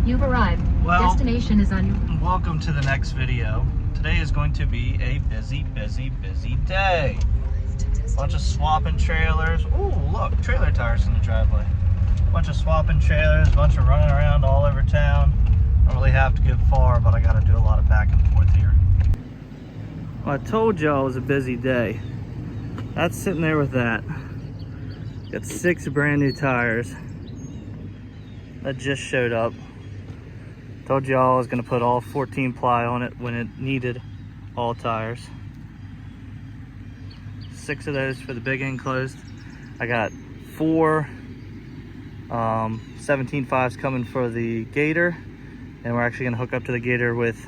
You've arrived. Well, destination is on your... Welcome to the next video. Today is going to be a busy day. Bunch of swapping trailers. Ooh, look, trailer tires in the driveway. Bunch of swapping trailers, bunch of running around all over town. I don't really have to get far, but I got to do a lot of back and forth here. Well, I told y'all it was a busy day. That's sitting there with that. Got 6 brand new tires that just showed up. Told y'all I was gonna put all 14 ply on it when it needed all tires. 6 of those for the big enclosed. I got 4 17.5s coming for the Gator, and we're actually gonna hook up to the Gator with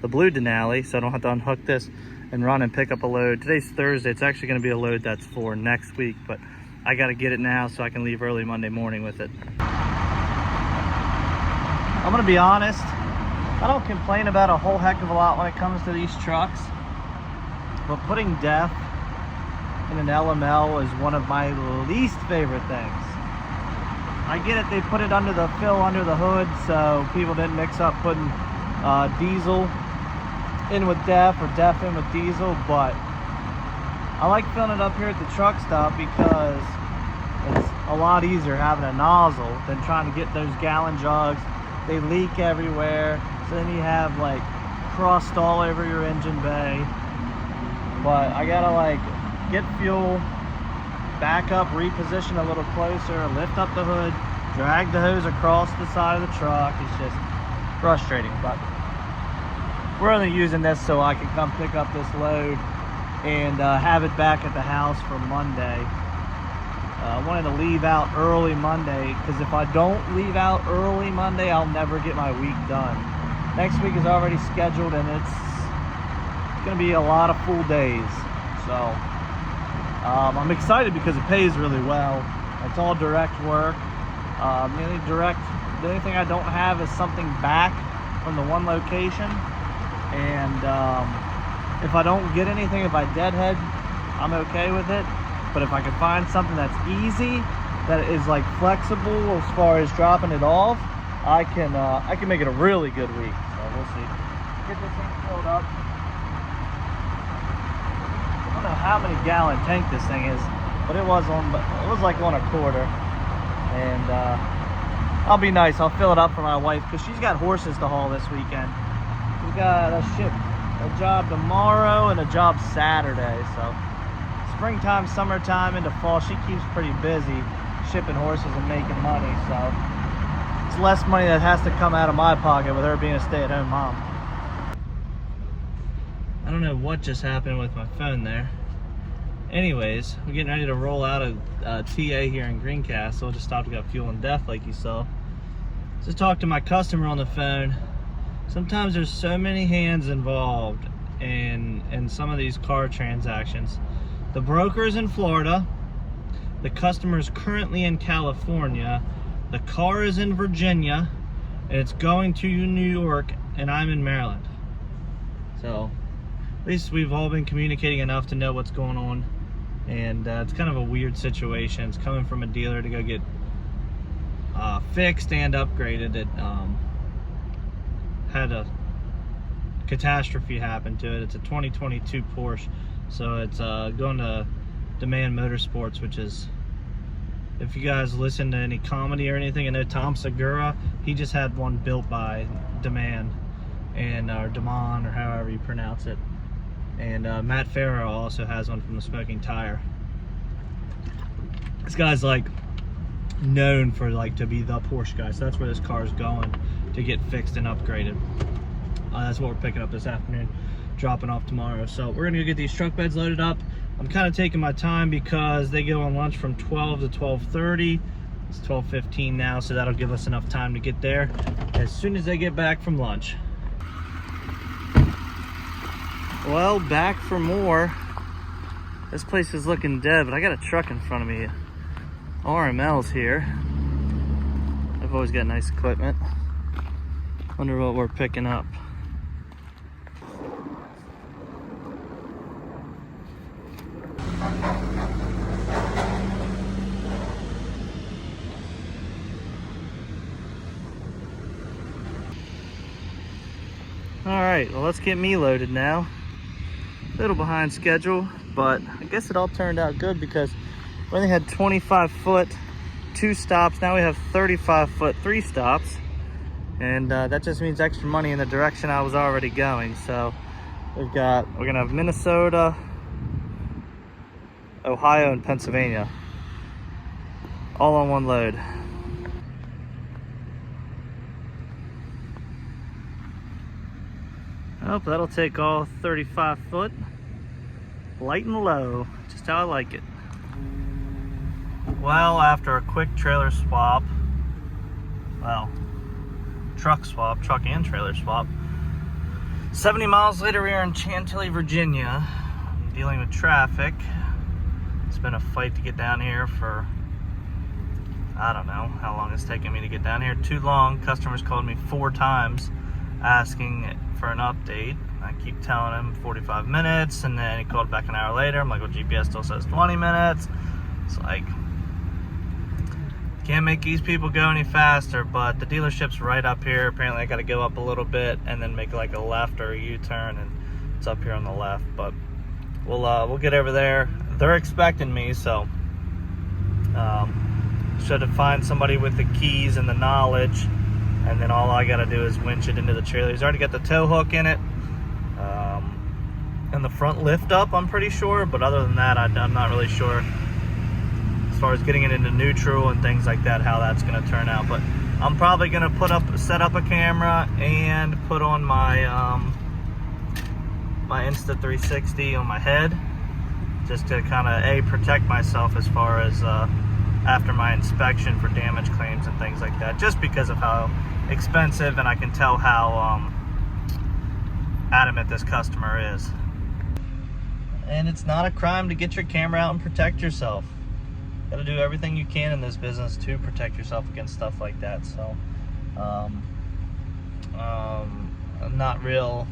the blue Denali, so I don't have to unhook this and run and pick up a load. Today's Thursday. It's actually gonna be a load that's for next week, but I gotta get it now so I can leave early Monday morning with it. I'm gonna be honest, I don't complain about a whole heck of a lot when it comes to these trucks, but putting DEF in an LML is one of my least favorite things. I get it, they put it under the fill under the hood so people didn't mix up putting diesel in with DEF or DEF in with diesel, but I like filling it up here at the truck stop because it's a lot easier having a nozzle than trying to get those gallon jugs. They leak everywhere, so then you have like crust all over your engine bay. But I gotta like get fuel, back up, reposition a little closer, lift up the hood, drag the hose across the side of the truck. It's just frustrating, but we're only using this so I can come pick up this load and have it back at the house for Monday. I wanted to leave out early Monday because if I don't leave out early Monday, I'll never get my week done. Next week is already scheduled and it's going to be a lot of full days. So I'm excited because it pays really well. It's all direct work. The only thing I don't have is something back from the one location. And if I don't get anything, if I deadhead, I'm okay with it. But if I can find something that's easy, that is like flexible as far as dropping it off, I can make it a really good week. So we'll see. Get this thing filled up. I don't know how many gallon tank this thing is, but it was like on a quarter. And I'll be nice. I'll fill it up for my wife because she's got horses to haul this weekend. We got a job tomorrow and a job Saturday. So springtime, summertime, into fall, she keeps pretty busy shipping horses and making money, so it's less money that has to come out of my pocket with her being a stay-at-home mom. I don't know what just happened with my phone there. Anyways, we're getting ready to roll out a TA here in Greencastle. Just stopped to get fuel and DEF like you saw. Just talked to my customer on the phone. Sometimes there's so many hands involved in some of these car transactions. The broker is in Florida, the customer is currently in California, the car is in Virginia, and it's going to New York, and I'm in Maryland. So at least we've all been communicating enough to know what's going on, and it's kind of a weird situation. It's coming from a dealer to go get fixed and upgraded. It had a catastrophe happen to it. It's a 2022 Porsche. So it's going to Demand Motorsports, which is, if you guys listen to any comedy or anything, I know Tom Segura, he just had one built by Demand, and or Damon, or however you pronounce it. And Matt Farrow also has one from the Smoking Tire. This guy's like known for like to be the Porsche guy, so that's where this car is going to get fixed and upgraded. That's what we're picking up this afternoon, dropping off tomorrow. So we're gonna go get these truck beds loaded up. I'm kind of taking my time because they go on lunch from 12 to 12:30. It's 12:15 now, so that'll give us enough time to get there as soon as they get back from lunch. Well, back for more. This place is looking dead, but I got a truck in front of me. RML's here. I've always got nice equipment. Wonder what we're picking up. All right, well, let's get me loaded now. A little behind schedule, but I guess it all turned out good because we only had 25 foot, 2 stops. Now we have 35 foot, 3 stops. And that just means extra money in the direction I was already going. So we're gonna have Minnesota, Ohio, and Pennsylvania all on one load. Oh, that'll take all 35 foot, light and low, just how I like it. Well, after a quick trailer swap, well, truck and trailer swap, 70 miles later we are in Chantilly, Virginia, dealing with traffic. It's been a fight to get down here for, I don't know how long it's taken me to get down here. Too long. Customers called me 4 times asking for an update. I keep telling him 45 minutes, and then he called back an hour later. I'm like, well, GPS still says 20 minutes. It's like, can't make these people go any faster, but the dealership's right up here. Apparently I got to go up a little bit and then make like a left or a U-turn, and it's up here on the left. But we'll get over there. They're expecting me, so should find somebody with the keys and the knowledge, and then all I got to do is winch it into the trailer. He's already got the tow hook in it, and the front lift up, I'm pretty sure, but other than that, I'm not really sure as far as getting it into neutral and things like that, how that's going to turn out. But I'm probably going to set up a camera and put on my my Insta360 on my head, just to kind of protect myself as far as after my inspection for damage claims and things like that, just because of how expensive, and I can tell how adamant this customer is. And it's not a crime to get your camera out and protect yourself. Got to do everything you can in this business to protect yourself against stuff like that. So I'm not real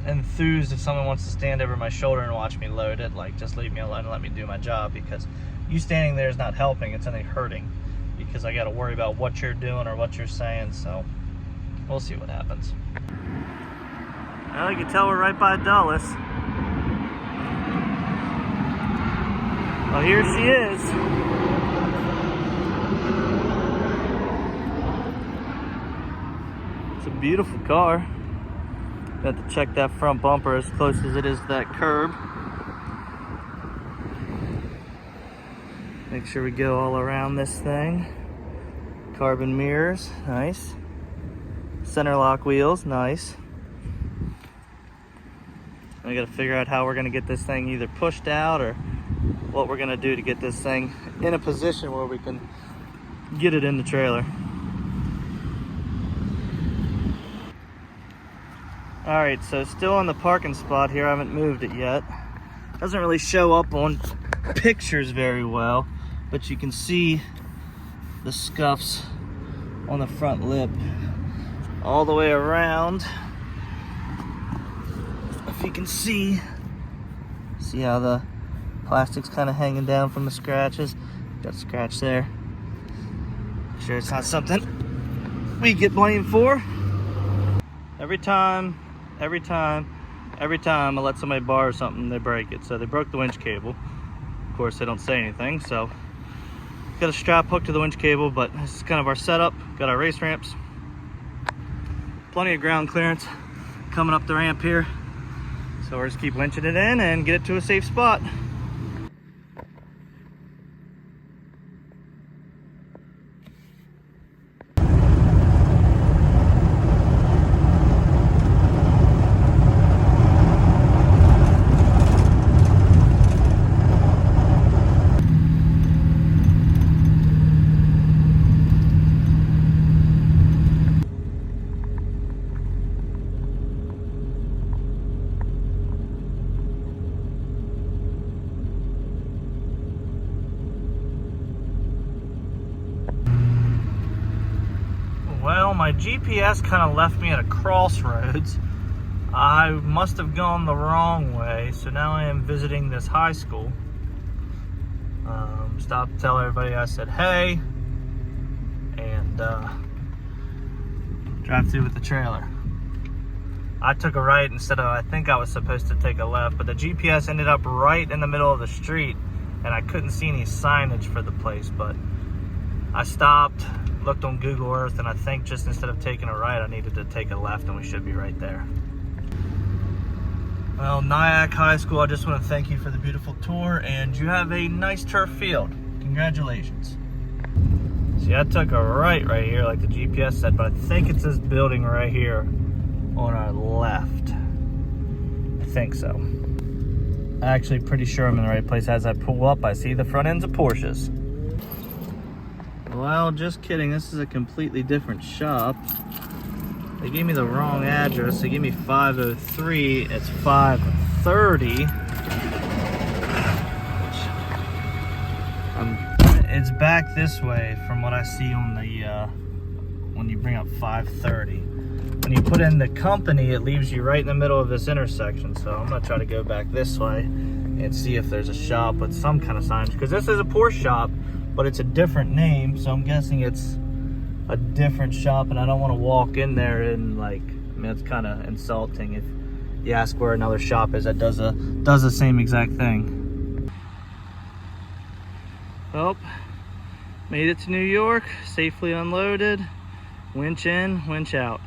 enthused if someone wants to stand over my shoulder and watch me load it. Like, just leave me alone and let me do my job, because you standing there is not helping, it's only hurting, because I got to worry about what you're doing or what you're saying. So we'll see what happens. Well, you can tell we're right by Dulles. Well, here she is. It's a beautiful car. Got to check that front bumper as close as it is to that curb. Make sure we go all around this thing. Carbon mirrors, nice. Center lock wheels, nice. We gotta figure out how we're gonna get this thing either pushed out or what we're gonna do to get this thing in a position where we can get it in the trailer. All right, so still in the parking spot here. I haven't moved it yet. Doesn't really show up on pictures very well, but you can see the scuffs on the front lip all the way around. If you can see how the plastic's kind of hanging down from the scratches. Got a scratch there. Sure it's not something we get blamed for. Every time I let somebody borrow something, they break it. So they broke the winch cable. Of course, they don't say anything, so got a strap hooked to the winch cable, but this is kind of our setup. Got our race ramps. Plenty of ground clearance coming up the ramp here. So we'll just keep winching it in and get it to a safe spot. Well, my GPS kind of left me at a crossroads. I must have gone the wrong way, so now I am visiting this high school. Stopped to tell everybody I said hey, and trying drive through with the trailer. I took a right instead of, I think I was supposed to take a left, but the GPS ended up right in the middle of the street and I couldn't see any signage for the place, but I stopped, looked on Google Earth, and I think just instead of taking a right, I needed to take a left, and we should be right there. Well, Nyack High School, I just want to thank you for the beautiful tour, and you have a nice turf field. Congratulations. See, I took a right here like the GPS said, but I think it's this building right here on our left. I think so. I'm actually pretty sure I'm in the right place. As I pull up, I see the front ends of Porsches. Well, just kidding. This is a completely different shop. They gave me the wrong address. They gave me 503. It's 530. It's back this way from what I see on the when you bring up 530. When you put in the company, it leaves you right in the middle of this intersection. So I'm gonna try to go back this way and see if there's a shop with some kind of signage, because this is a Porsche shop, but it's a different name, so I'm guessing it's a different shop, and I don't want to walk in there and like, I mean, it's kind of insulting if you ask where another shop is that does the same exact thing. Oh, made it to New York, safely unloaded, winch in, winch out.